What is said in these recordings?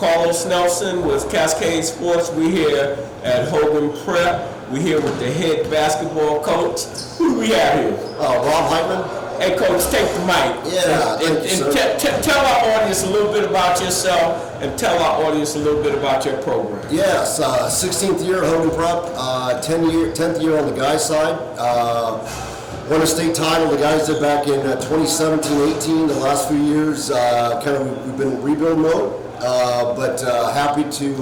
Carlos Nelson with Cascade Sports. We're here at Hogan Prep. We're here with the head basketball coach. Who do we have here? Rob Heitman. Hey, Coach, take the mic. Yeah, and tell our audience a little bit about yourself and tell our audience a little bit about your program. Yes, 16th year at Hogan Prep, 10th year on the guys side. Won a state title, the guys did back in 2017-18. The last few years, we've been in rebuild mode, but happy to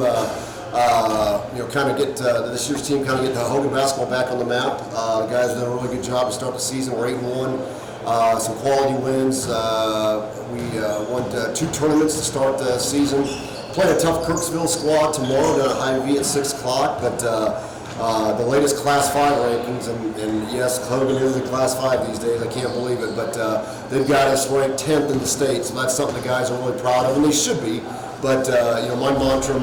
this year's team get the Hogan basketball back on the map. The guys have done a really good job to start the season. We're 8-1. Some quality wins. We won 2 tournaments to start the season. Playing a tough Kirksville squad tomorrow down at Hy-Vee at 6 o'clock, but the latest Class 5 rankings, and yes, Hogan is in Class 5 these days, I can't believe it, but they've got us ranked 10th in the state, so that's something the guys are really proud of, and they should be, but my mantra,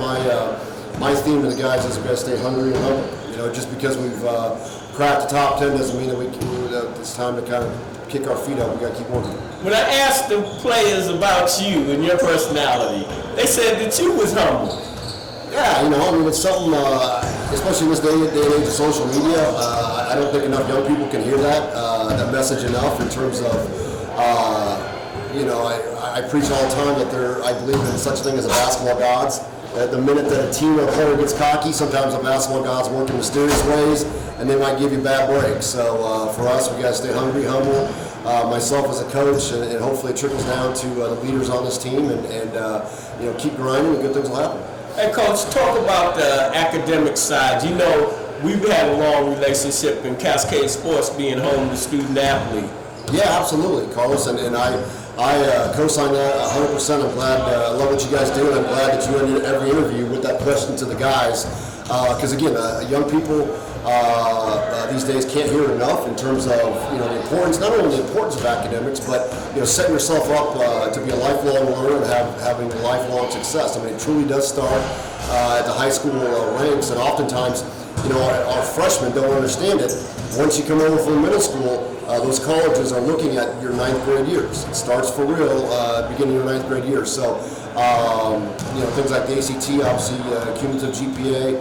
my theme to the guys is we've got to stay hungry and humble. Just because we've cracked the top 10 doesn't mean that it's time to kind of kick our feet up. We got to keep working. When I asked the players about you and your personality, they said that you was humble. Yeah, it's something, especially in this day and age of social media, I don't think enough young people can hear that message enough in terms of, I preach all the time that I believe in such thing as a basketball gods. The minute that a team or player gets cocky, sometimes the basketball gods work in mysterious ways, and they might give you bad breaks. So for us, we got to stay hungry, humble. Myself as a coach, and hopefully it trickles down to the leaders on this team, and keep grinding, and good things will happen. Hey, Coach, talk about the academic side. We've had a long relationship in Cascade Sports, being home to student athlete. Yeah, absolutely, Carlos, and I co-sign that 100%. I'm glad, I love what you guys do, and I'm glad that you end every interview with that question to the guys. Because again, young people these days can't hear enough in terms of the importance, not only the importance of academics, but setting yourself up to be a lifelong learner and having lifelong success. I mean, it truly does start at the high school ranks, and oftentimes, our freshmen don't understand it. Once you come over from middle school, those colleges are looking at your 9th grade years. It starts for real beginning of your 9th grade year. So, things like the ACT, obviously, cumulative GPA.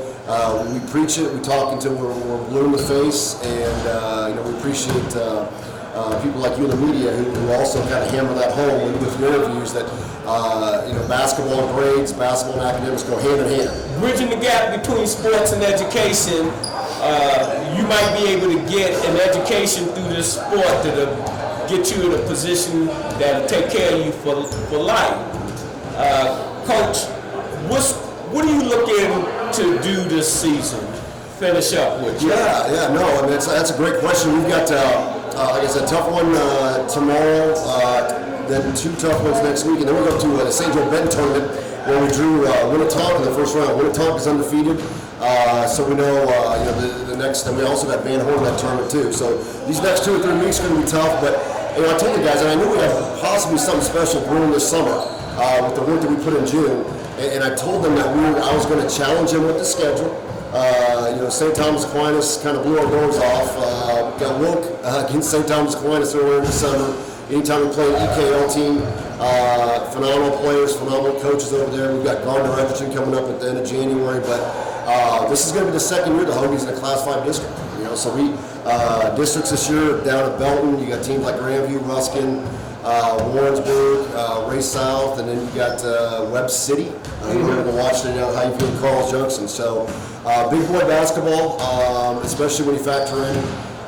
We preach it, we talk until we're blue in the face, and we appreciate people like you in the media who also kind of hammer that home with your interviews that basketball and grades, basketball and academics go hand in hand. Bridging the gap between sports and education, you might be able to get an education through this sport that'll get you in a position that'll take care of you for life. Coach, what are you looking to do this season? Finish up with you. That's a great question. We've got, like I said, tough one tomorrow, then 2 tough ones next week, and then we go to the St. Joe Benton tournament where we drew Winnetonka in the first round. Winnetonka is undefeated, so we know the next, and we also got Van Horn in that tournament too. So these next 2 or 3 weeks are going to be tough, but I told the guys, and I knew we had possibly something special brewing this summer with the work that we put in June. And I told them that I was going to challenge them with the schedule. St. Thomas Aquinas kind of blew our doors off. Got Wilk against St. Thomas Aquinas earlier in December. Anytime we play an EKL team, phenomenal players, phenomenal coaches over there. We've got Gardner Edgerton coming up at the end of January. But this is going to be the second year the Hokies in a Class 5 district. So we districts this year down at Belton. You got teams like Grandview, Ruskin, Warrensburg, Ray South, and then you got Webb City. We're going to watch it out Hy-Vee and Carl's Junction. So big boy basketball, especially when you factor in.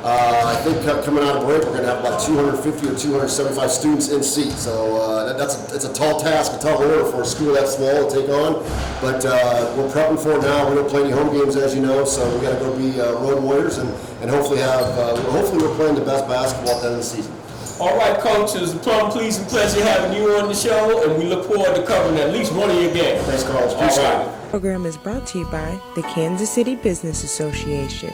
I think coming out of break, we're going to have about 250 or 275 students in seat. So it's a tall task, a tall order for a school that small to take on. But we're prepping for it now. We don't play any home games, as you know, so we got to go be road warriors and hopefully hopefully we're playing the best basketball at the end of the season. All right, Coach, it's a pleasing pleasure having you on the show, and we look forward to covering at least one of your games. Thanks, Carlos. Appreciate it. The program is brought to you by the Kansas City Business Association.